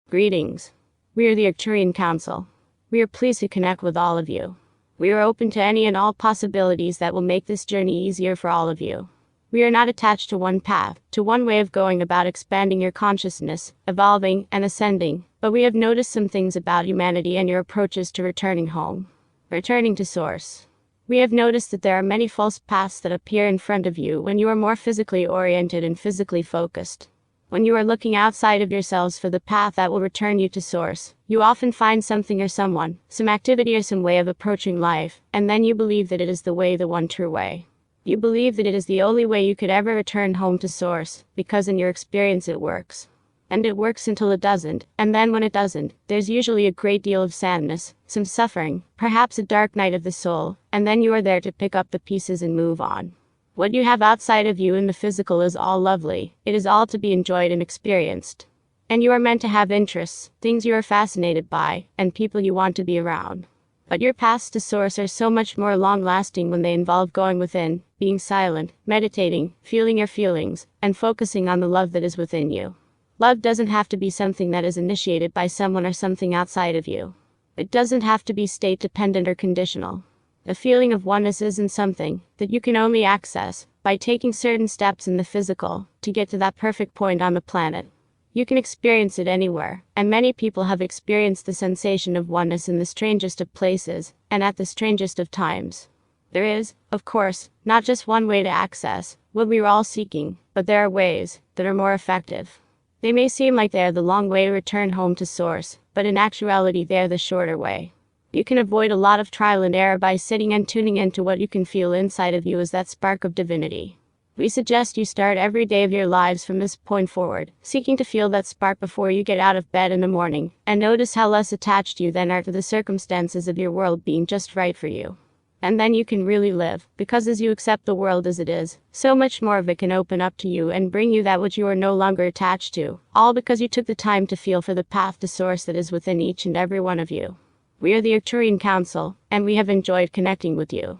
Greetings. We are the Arcturian Council. We are pleased to connect with all of you. We are open to any and all possibilities that will make this journey easier for all of you. We are not attached to one path, to one way of going about expanding your consciousness, evolving, and ascending, but we have noticed some things about humanity and your approaches to returning home. Returning to Source. We have noticed that there are many false paths that appear in front of you when you are more physically oriented and physically focused. When you are looking outside of yourselves for the path that will return you to Source, you often find something or someone, some activity or some way of approaching life, and then you believe that it is the way, the one true way. You believe that it is the only way you could ever return home to Source, because in your experience it works. And it works until it doesn't, and then when it doesn't, there's usually a great deal of sadness, some suffering, perhaps a dark night of the soul, and then you are there to pick up the pieces and move on. What you have outside of you in the physical is all lovely, it is all to be enjoyed and experienced. And you are meant to have interests, things you are fascinated by, and people you want to be around. But your paths to Source are so much more long-lasting when they involve going within, being silent, meditating, feeling your feelings, and focusing on the love that is within you. Love doesn't have to be something that is initiated by someone or something outside of you. It doesn't have to be state-dependent or conditional. The feeling of oneness isn't something that you can only access by taking certain steps in the physical to get to that perfect point on the planet. You can experience it anywhere, and many people have experienced the sensation of oneness in the strangest of places and at the strangest of times. There is, of course, not just one way to access what we are all seeking, but there are ways that are more effective. They may seem like they are the long way to return home to Source, but in actuality they are the shorter way. You can avoid a lot of trial and error by sitting and tuning into what you can feel inside of you as that spark of divinity. We suggest you start every day of your lives from this point forward, seeking to feel that spark before you get out of bed in the morning, and notice how less attached you then are to the circumstances of your world being just right for you. And then you can really live, because as you accept the world as it is, so much more of it can open up to you and bring you that which you are no longer attached to, all because you took the time to feel for the path to Source that is within each and every one of you. We are the Arcturian Council, and we have enjoyed connecting with you.